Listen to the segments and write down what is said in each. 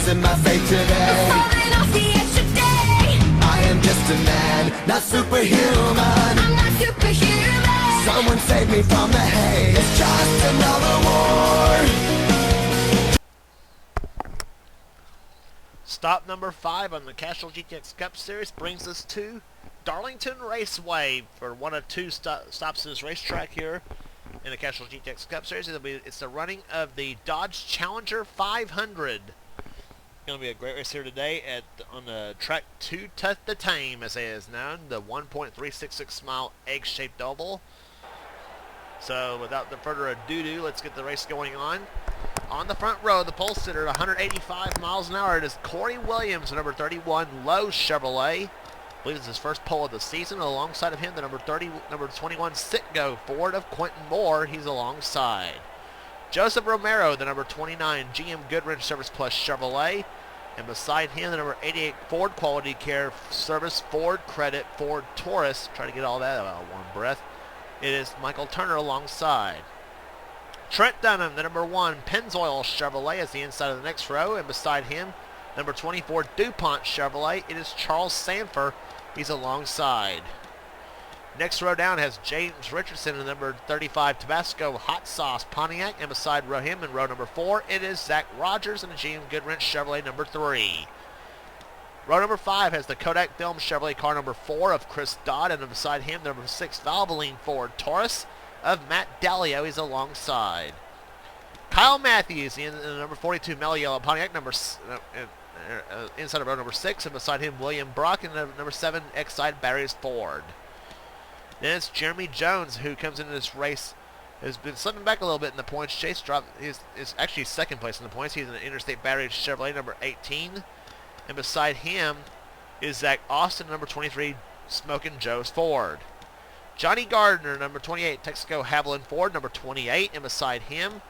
in my fate today. Falling off the edge today. I am just a man, not superhuman. I'm not superhuman. Someone save me from the hate. It's just another war. Stop number 5 on the Castrol GTX Cup Series brings us to Darlington Raceway for one of two stops in this racetrack here in the Castrol GTX Cup Series. It's the running of the Dodge Challenger 500. Going to be a great race here today on the track to the Tame, as it is known, the 1.366 mile egg-shaped oval. So without further ado, let's get the race going on. On the front row, the pole sitter at 185 miles an hour, it is Corey Williams, the number 31 Lowe's Chevrolet. I believe it's his first pole of the season. Alongside of him, the number 21 Citgo Ford of Quentin Moore. He's alongside. Joseph Romero, the number 29 GM Goodwrench Service Plus Chevrolet. And beside him, the number 88 Ford Quality Care Service Ford Credit Ford Taurus. Try to get all that out of one breath. It is Michael Turner alongside. Trent Dunham, the number 1 Pennzoil Chevrolet, is the inside of the next row. And beside him, number 24 DuPont Chevrolet, it is Charles Sanford. He's alongside. Next row down has James Richardson in the number 35 Tabasco Hot Sauce Pontiac. And beside him in row number 4, it is Zach Rogers in the GM Goodwrench Chevrolet number 3. Row number 5 has the Kodak Film Chevrolet car number 4 of Chris Dodd. And beside him, the number 6 Valvoline Ford Taurus of Matt Dalio. He's alongside. Kyle Matthews in the number 42 Mellow Yellow Pontiac inside of row number 6, and beside him William Brock in the number 7 Exide Barriers Ford. Then it's Jeremy Jones, who comes into this race, has been slipping back a little bit in the points chase. Is actually second place in the points. He's in the Interstate Barriers Chevrolet number 18, and beside him is Zach Austin, number 23 Smokin' Joe's Ford. Johnny Gardner, number 28, Texaco Haviland Ford, number 28. And beside him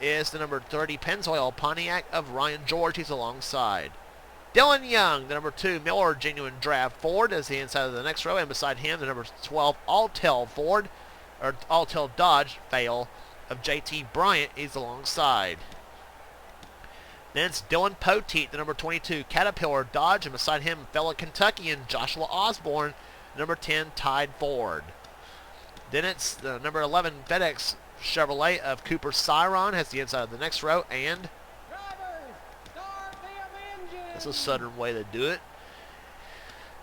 is the number 30 Pennzoil Pontiac of Ryan George. He's alongside. Dylan Young, the number 2 Miller Genuine Draft Ford, is the inside of the next row. And beside him, the number 12 Alltel Ford, or Alltel Dodge, fail, of JT Bryant. He's alongside. Then it's Dylan Poteet, the number 22 Caterpillar Dodge. And beside him, fellow Kentuckian Joshua Osborne, number 10 Tide Ford. Then it's the number 11 FedEx Chevrolet of Cooper Cyron, has the inside of the next row, and that's a southern way to do it.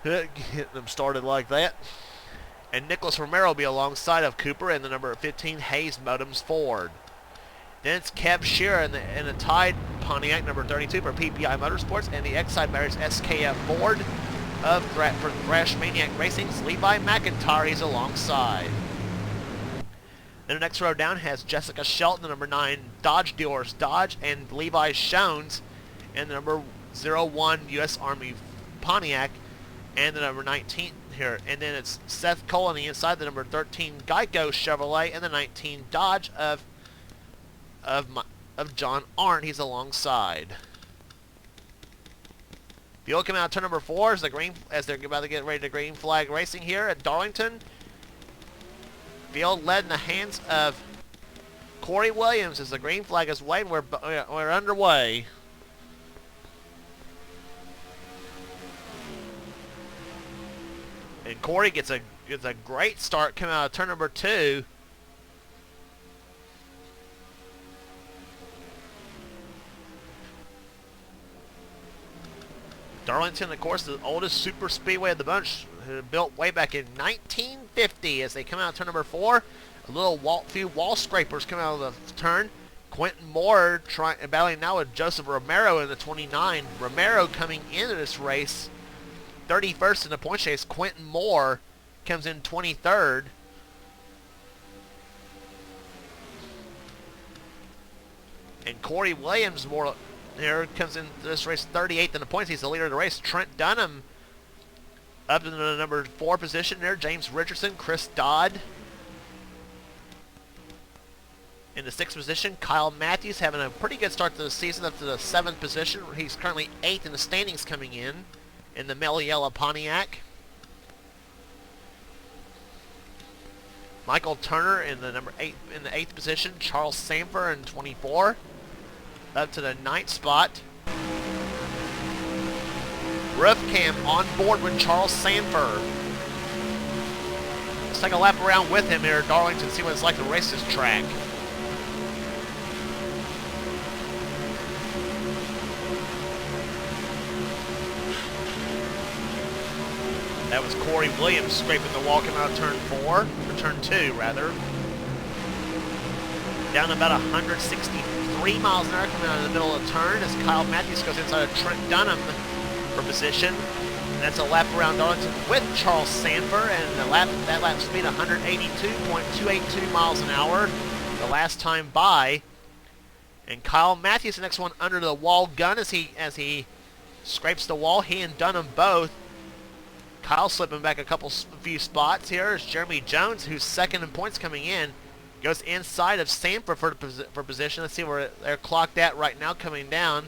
Getting them started like that. And Nicholas Romero will be alongside of Cooper and the number 15 Hayes Modems Ford. Then it's Kev Shearer in the Tide Pontiac number 32 for PPI Motorsports, and the Exide Barriers SKF Ford of for Thrash Maniac Racing's Levi McIntyre. He's alongside. Then the next row down has Jessica Shelton, the number 9 Dodge Dealers Dodge, and Levi Shones, and the number 01 U.S. Army Pontiac, and the number 19 here. And then it's Seth Cole on the inside, the number 13 Geico Chevrolet, and the 19 Dodge of John Arndt. He's alongside. Field coming out turn number 4 as they're about to get ready to green flag racing here at Darlington. Field led in the hands of Corey Williams as the green flag is waved. We're underway. And Corey gets a great start coming out of turn number 2. Darlington, of course, the oldest super speedway of the bunch, built way back in 1950. As they come out of turn number 4, few wall scrapers come out of the turn. Quentin Moore battling now with Joseph Romero in the 29. Romero coming into this race 31st in the point chase. Quentin Moore comes in 23rd. And Corey Williams here comes in this race 38th in the points. He's the leader of the race. Trent Dunham up in the number 4 position there. James Richardson, Chris Dodd in the 6th position. Kyle Matthews having a pretty good start to the season up to the 7th position. He's currently 8th in the standings coming in the Mellow Yellow Pontiac. Michael Turner in the number 8 in the 8th position. Charles Sanford in 24. Up to the 9th spot. cam on board with Charles Sanford. Let's take a lap around with him here at Darlington, see what it's like to race this track. That was Corey Williams scraping the wall coming out of turn 4, or turn 2 rather. Down about 163 miles an hour coming out of the middle of the turn as Kyle Matthews goes inside of Trent Dunham for position. And that's a lap around Darlington with Charles Sanford, and that lap speed 182.282 miles an hour the last time by. And Kyle Matthews, the next one under the wall gun as he scrapes the wall. He and Dunham both. Kyle slipping back a few spots here as Jeremy Jones, who's second in points coming in, goes inside of Sanford for position. Let's see where they're clocked at right now coming down.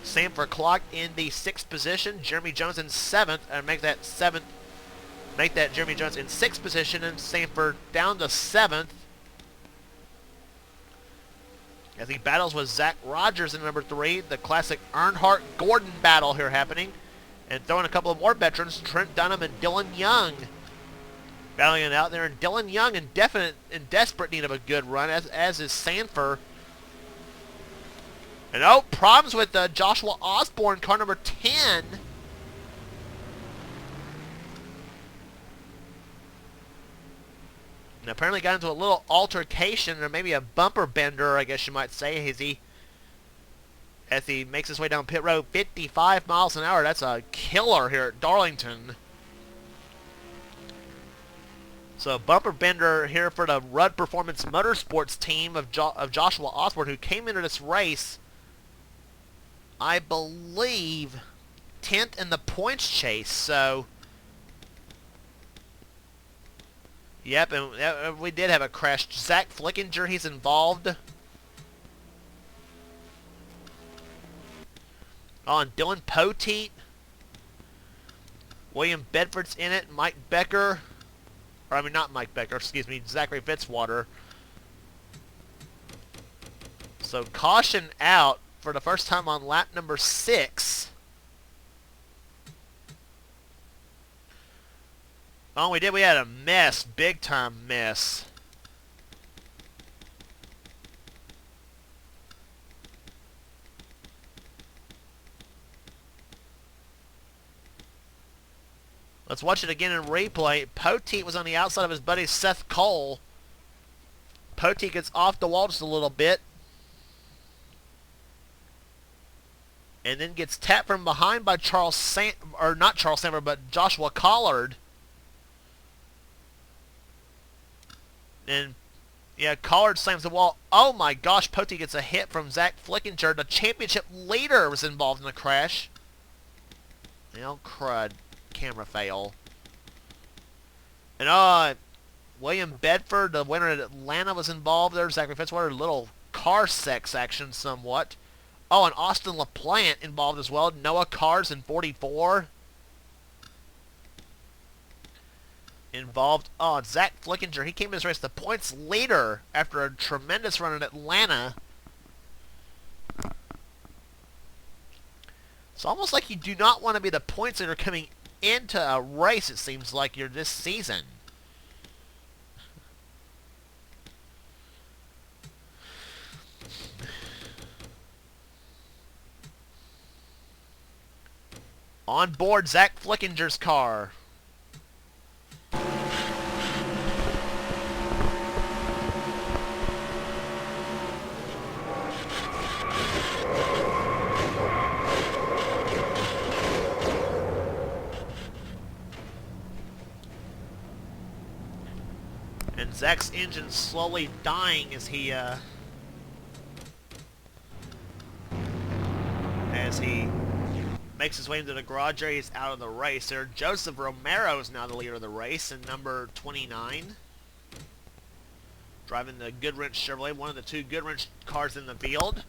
Sanford clocked in the 6th position. Jeremy Jones in 7th, and make that Jeremy Jones in 6th position, and Sanford down to 7th. As he battles with Zach Rogers in number 3, the classic Earnhardt-Gordon battle here happening. And throwing a couple of more veterans, Trent Dunham and Dylan Young battling it out there. And Dylan Young in desperate need of a good run, as is Sanford. And problems with Joshua Osborne, car number 10. And apparently got into a little altercation, or maybe a bumper bender, I guess you might say, as he makes his way down pit road. 55 miles an hour. That's a killer here at Darlington. So bumper bender here for the Rudd Performance Motorsports team of Joshua Osborne, who came into this race, I believe, 10th in the points chase. So, yep, and we did have a crash. Zach Flickinger, he's involved. And Dylan Poteet. William Bedford's in it. Mike Becker. Or, I mean, not Mike Becker, excuse me. Zachary Fitzwater. So, caution out for the first time on lap number 6. Oh, we did. We had a mess. Big time mess. Let's watch it again in replay. Poteet was on the outside of his buddy Seth Cole. Poteet gets off the wall just a little bit. And then gets tapped from behind by not Charles Sanford, but Joshua Collard. And, yeah, Collard slams the wall. Oh my gosh, Poteet gets a hit from Zach Flickinger. The championship leader was involved in the crash. Crud. Camera fail. And William Bedford, the winner at Atlanta, was involved there. Zachary Fitzwater, little car sex action somewhat. And Austin LaPlante involved as well. Noah Cars in 44 involved. Zach Flickinger, he came in this race the points leader after a tremendous run in Atlanta. It's almost like you do not want to be the points leader coming into a race, it seems like you're this season. On board Zach Flickinger's car. And Zach's engine slowly dying as he makes his way into the garage area. He's out of the race there. Joseph Romero is now the leader of the race in number 29. Driving the Goodwrench Chevrolet, one of the 2 Goodwrench cars in the field.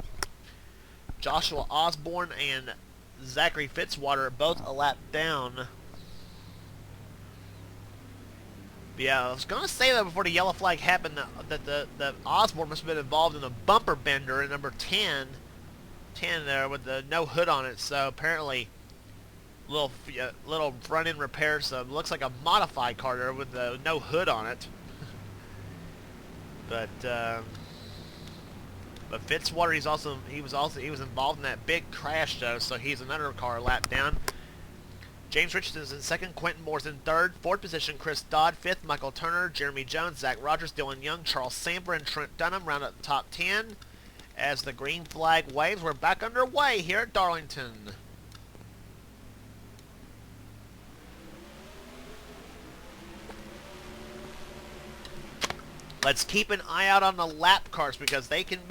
Joshua Osborne and Zachary Fitzwater are both a lap down. Yeah, I was going to say that before the yellow flag happened that Osborne must have been involved in a bumper bender in number 10 there with the no hood on it. So apparently little front-end repairs. So it looks like a modified car there with no hood on it. But Fitzwater, he was involved in that big crash though, so he's another car lap down. James Richardson's in second, Quentin Moore's in third, fourth position Chris Dodd, fifth Michael Turner, Jeremy Jones, Zach Rogers, Dylan Young, Charles Samper, and Trent Dunham round out the top 10. As the green flag waves, we're back underway here at Darlington. Let's keep an eye out on the lap cars because they can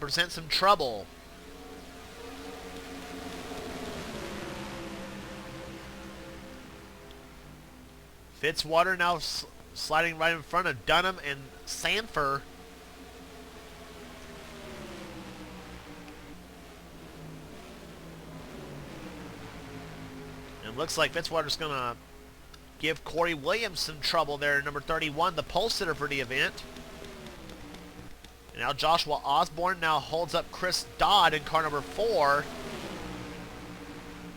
present some trouble. Fitzwater now sliding right in front of Dunham and Sanford. And looks like Fitzwater's going to give Corey Williams some trouble there, number 31, the pole sitter for the event. And now Joshua Osborne now holds up Chris Dodd in car number 4.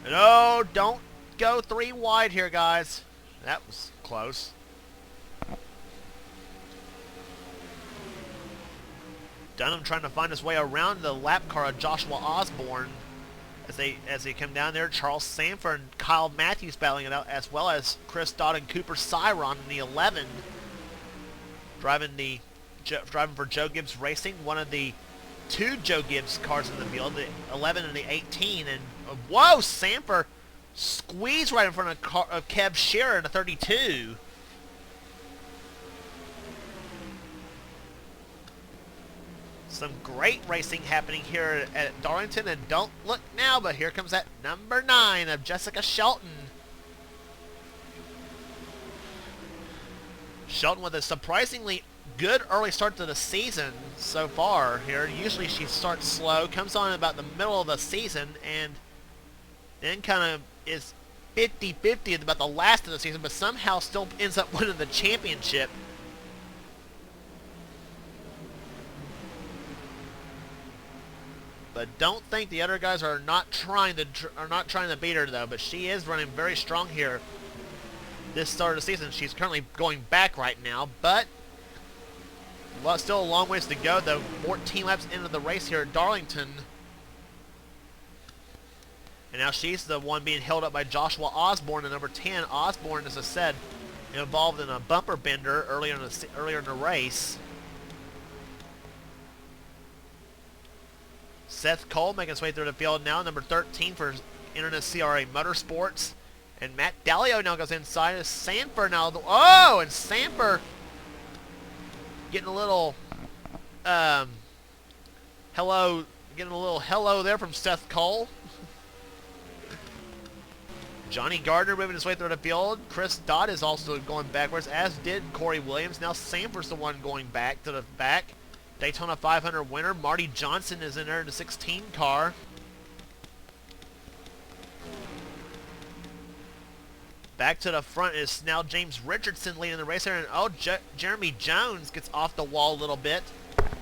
And oh, don't go 3 wide here, guys. That was close. Dunham trying to find his way around the lap car of Joshua Osborne as they come down there. Charles Sanford and Kyle Matthews battling it out, as well as Chris Dodd and Cooper Cyron in the 11, driving for Joe Gibbs Racing, one of the 2 Joe Gibbs cars in the field, the 11 and the 18. And whoa, Sanford squeezed right in front of Kev Shearer in the 32. Some great racing happening here at Darlington, and don't look now, but here comes that number 9 of Jessica Shelton. Shelton with a surprisingly good early start to the season so far here. Usually she starts slow, comes on about the middle of the season, and then kind of is 50-50 at about the last of the season, but somehow still ends up winning the championship. But don't think the other guys are not trying to beat her though. But she is running very strong here. This start of the season, she's currently going back right now, but still a long ways to go though. 14 laps into the race here at Darlington. And now she's the one being held up by Joshua Osborne at number 10. Osborne, as I said, involved in a bumper bender earlier in the race. Seth Cole making his way through the field now, number 13 for NNSCRA Motorsports. And Matt Dallio now goes inside as Sanford now. Oh, and Sanford getting a little hello there from Seth Cole. Johnny Gardner moving his way through the field. Chris Dodd is also going backwards, as did Corey Williams. Now Sanford's the one going back to the back. Daytona 500 winner Marty Johnson is in there in the 16 car. Back to the front is now James Richardson leading the race there, and oh, Jeremy Jones gets off the wall a little bit.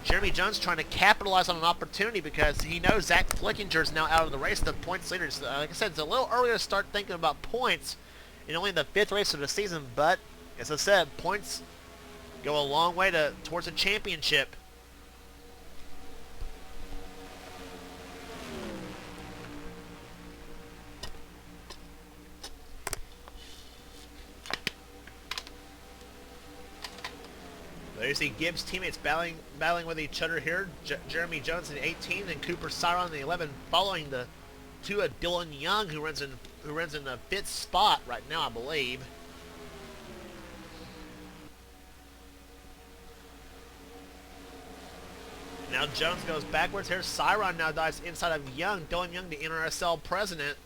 Jeremy Jones trying to capitalize on an opportunity because he knows Zach Flickinger is now out of the race, the points leader. Like I said, it's a little early to start thinking about points in only the 5th race of the season, but as I said, points go a long way towards a championship. There you see Gibbs teammates battling with each other here. Jeremy Jones in 18 and Cooper Cyron in the 11, following the 2 of Dylan Young, who runs in the 5th spot right now, I believe. Now Jones goes backwards. Here's Cyron now dives inside of Young. Dylan Young, the NRSL president.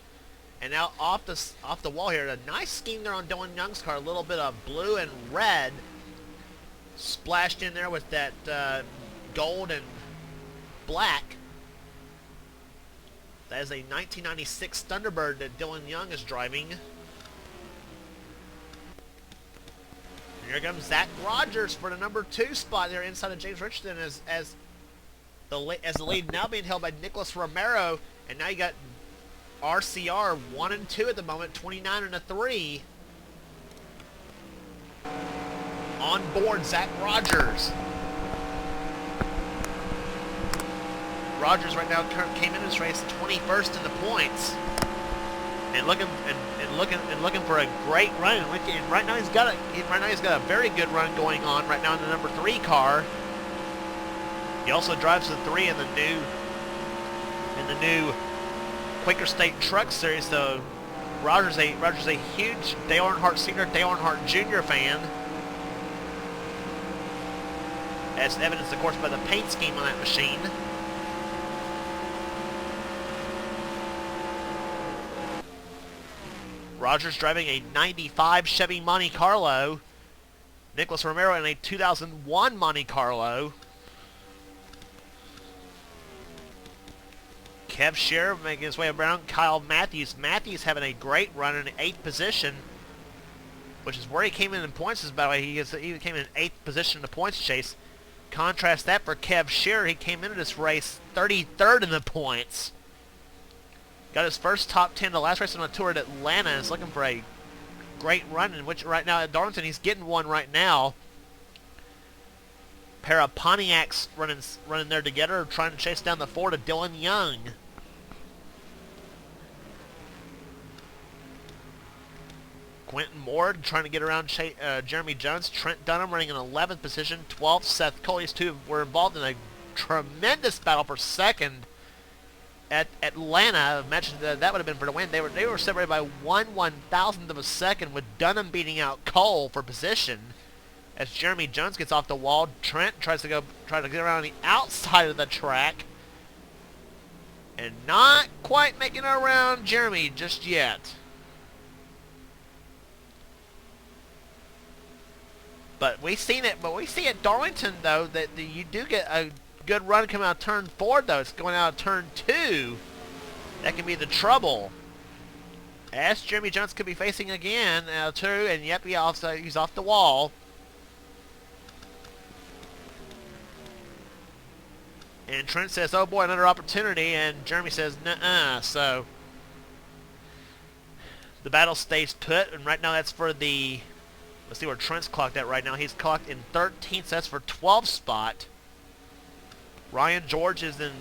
And now off the wall here. A nice scheme there on Dylan Young's car. A little bit of blue and red splashed in there with that gold and black. That is a 1996 Thunderbird that Dylan Young is driving. And here comes Zach Rogers for the number 2 spot there inside of James Richardson as the lead now being held by Nicholas Romero. And now you got RCR 1 and 2 at the moment, 29 and a 3. On board, Zach Rogers. Rogers right now came in this race 21st in the points, and looking for a great run. And right now he's got a very good run going on right now in the number 3 car. He also drives the 3 in the new Quaker State Truck Series. So Rogers a huge Dale Earnhardt Sr., Dale Earnhardt Jr. fan, as evidenced, of course, by the paint scheme on that machine. Rogers driving a 95 Chevy Monte Carlo. Nicholas Romero in a 2001 Monte Carlo. Kev Scherer making his way around. Kyle Matthews. Matthews having a great run in 8th position, which is where he came in points, by the way. He came in 8th position in the points chase. Contrast that for Kev Scherer. He came into this race 33rd in the points. Got his first top 10 the last race on the tour at Atlanta. Is looking for a great run, in which right now at Darlington he's getting one right now. Pair of Pontiacs running there together, trying to chase down the Ford of Dylan Young. Quentin Moore trying to get around Jeremy Jones. Trent Dunham running in 11th position. 12th, Seth Cole. These two were involved in a tremendous battle for second at Atlanta. I mentioned that would have been for the win. They were separated by 1/1000th of a second, with Dunham beating out Cole for position. As Jeremy Jones gets off the wall, Trent tries to get around the outside of the track, and not quite making it around Jeremy just yet. But we see at Darlington though that you do get a good run coming out of turn 4 though. It's going out of turn 2. That can be the trouble. As Jeremy Jones could be facing again out of 2, and yep, he's off the wall. And Trent says, "Oh boy, another opportunity," and Jeremy says, "Nuh-uh." So the battle stays put, and right now that's for the, let's see where Trent's clocked at right now. He's clocked in 13th, so that's for 12th spot. Ryan George is in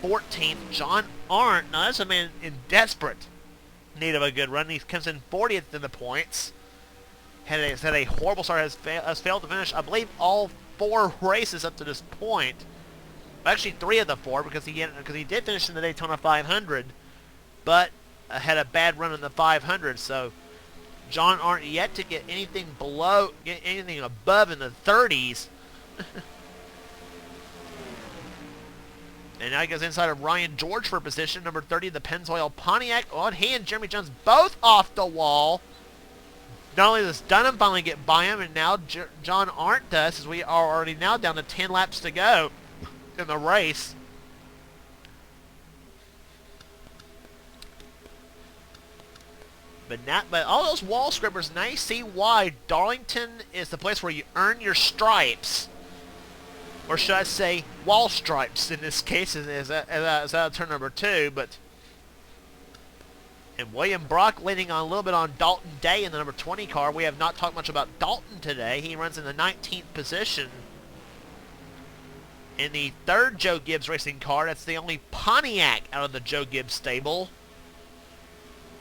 14th. John Arndt, now that's a man in desperate need of a good run. He comes in 40th in the points. Has had a horrible start. Has failed to finish, I believe, all 4 races up to this point. Actually, 3 of the 4, because he did finish in the Daytona 500, but had a bad run in the 500. So John Arndt yet to get anything above in the 30s. And now he goes inside of Ryan George for position, number 30, the Pennzoil Pontiac. Oh, and he and Jeremy Jones both off the wall. Not only does Dunham finally get by him, and now John Arndt does, as we are already now down to 10 laps to go in the race. But all those wall scrapers, now you see why Darlington is the place where you earn your stripes. Or should I say wall stripes in this case, as out of turn number 2. And William Brock leaning on a little bit on Dalton Day in the number 20 car. We have not talked much about Dalton today. He runs in the 19th position in the 3rd Joe Gibbs racing car. That's the only Pontiac out of the Joe Gibbs stable.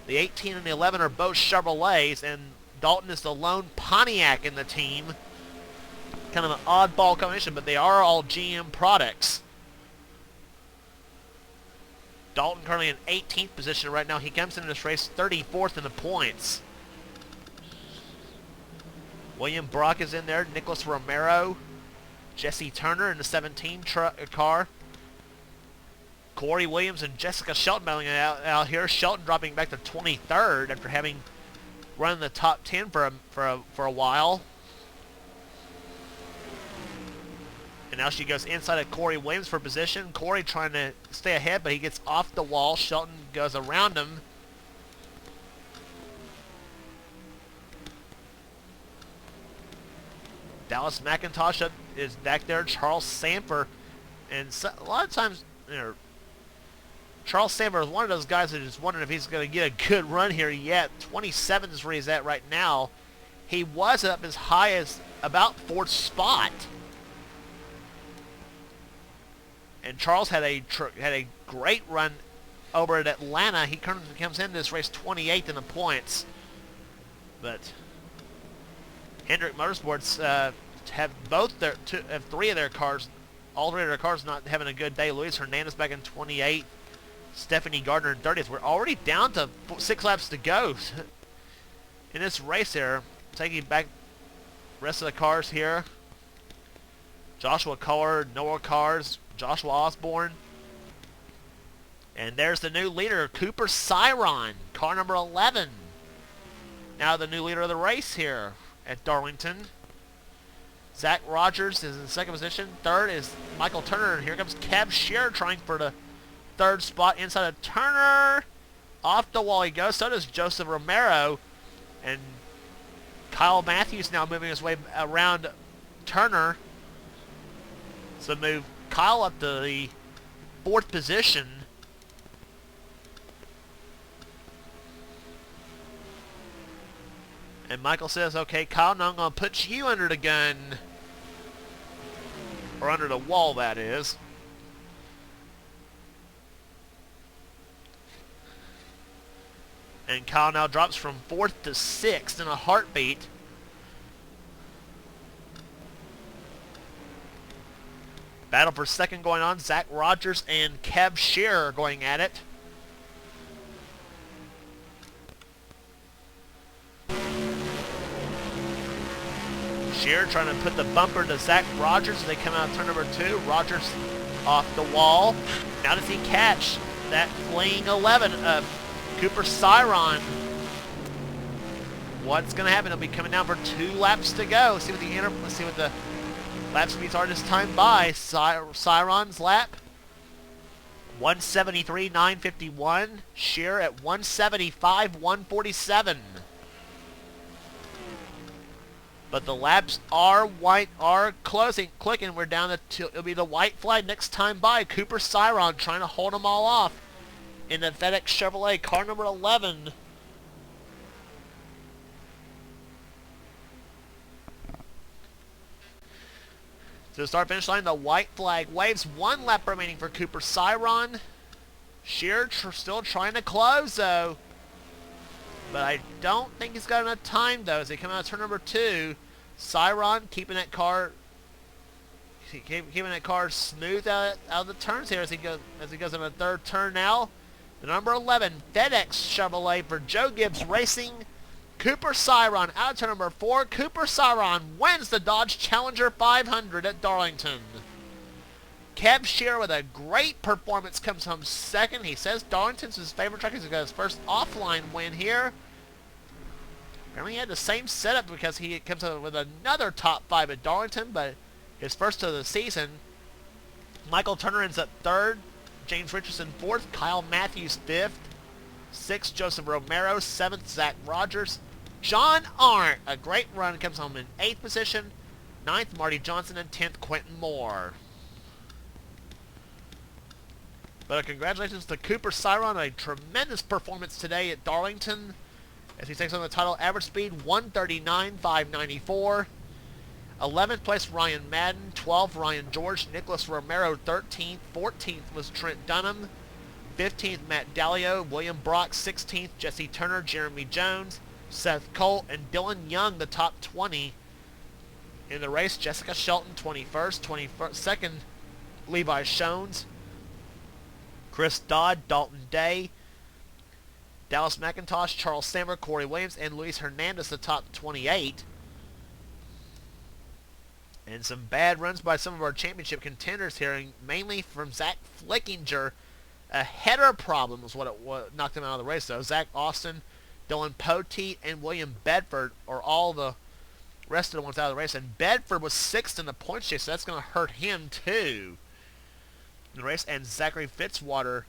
The 18 and the 11 are both Chevrolets, and Dalton is the lone Pontiac in the team. Kind of an oddball combination, but they are all GM products. Dalton currently in 18th position right now. He comes into this race 34th in the points. William Brock is in there. Nicholas Romero. Jesse Turner in the 17 car. Corey Williams and Jessica Shelton battling out here. Shelton dropping back to 23rd after having run the top 10 for a while. And now she goes inside of Corey Williams for position. Corey trying to stay ahead, but he gets off the wall. Shelton goes around him. Dallas McIntosh is back there. Charles Sanford. And so, a lot of times, Charles Sandberg is one of those guys that is wondering if he's going to get a good run here yet. 27 is where he's at right now. He was up as high as about 4th spot. And Charles had a great run over at Atlanta. He comes in this race 28th in the points. But Hendrick Motorsports have three of their cars, all three of their cars not having a good day. Luis Hernandez back in 28th. Stephanie Gardner in 30th. We're already down to 6 laps to go in this race here. Taking back the rest of the cars here. Joshua Collard, Noah Cars, Joshua Osborne. And there's the new leader, Cooper Cyron, car number 11. Now the new leader of the race here at Darlington. Zach Rogers is in second position. Third is Michael Turner. And here comes Kev Shear trying for the 3rd spot inside of Turner. Off the wall he goes. So does Joseph Romero. And Kyle Matthews now moving his way around Turner. So move Kyle up to the 4th position. And Michael says, okay, Kyle, now I'm going to put you under the gun. Or under the wall, that is. And Kyle now drops from 4th to 6th in a heartbeat. Battle for second going on. Zach Rogers and Kev Shear are going at it. Shear trying to put the bumper to Zach Rogers as they come out of turn number 2. Rogers off the wall. Now does he catch that fleeing 11 of Cooper Cyron? What's going to happen? He'll be coming down for 2 laps to go. Let's see what the lap speeds are this time by. Cyron's lap 173.951. Shear at 175.147. But the laps are clicking. We're down to it'll be the white flag next time by. Cooper Cyron trying to hold them all off in the FedEx Chevrolet car number 11. To the start finish line, the white flag waves. 1 lap remaining for Cooper Cyron. Shear still trying to close though. But I don't think he's got enough time though as they come out of turn number 2. Cyron keeping that car smooth out of the turns here as he goes in the 3rd turn now. The number 11 FedEx Chevrolet for Joe Gibbs Racing. Cooper Cyron out of turn number 4. Cooper Cyron wins the Dodge Challenger 500 at Darlington. Kev Shear with a great performance comes home second. He says Darlington's his favorite track. He's got his first offline win here. Apparently he had the same setup because he comes up with another top 5 at Darlington, but his first of the season. Michael Turner ends up 3rd. James Richardson 4th. Kyle Matthews 5th. 6th, Joseph Romero. 7th, Zach Rogers. John Arndt, a great run, comes home in 8th position. 9th, Marty Johnson, and 10th, Quentin Moore. But congratulations to Cooper Cyron, a tremendous performance today at Darlington as he takes on the title. Average speed 139.594. 11th place Ryan Madden, 12th Ryan George, Nicholas Romero 13th, 14th was Trent Dunham, 15th Matt Dallio, William Brock 16th, Jesse Turner, Jeremy Jones, Seth Colt, and Dylan Young the top 20 in the race. Jessica Shelton 21st, 22nd Levi Shones, Chris Dodd, Dalton Day, Dallas McIntosh, Charles Sammer, Corey Williams, and Luis Hernandez the top 28. And some bad runs by some of our championship contenders here, mainly from Zach Flickinger. A header problem was what knocked him out of the race, though. Zach Austin, Dylan Poteet, and William Bedford are all the rest of the ones out of the race. And Bedford was 6th in the points chase, so that's going to hurt him, too, in the race. And Zachary Fitzwater,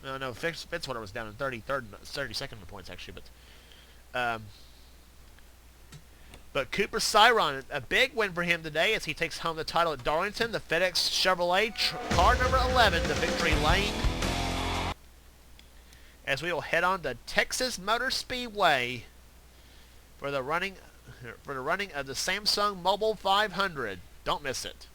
Fitzwater was down in 33rd, 32nd in the points, actually. But Cooper Cyron, a big win for him today as he takes home the title at Darlington. The FedEx Chevrolet car number 11, the victory lane. as we will head on to Texas Motor Speedway for the running of the Samsung Mobile 500. Don't miss it.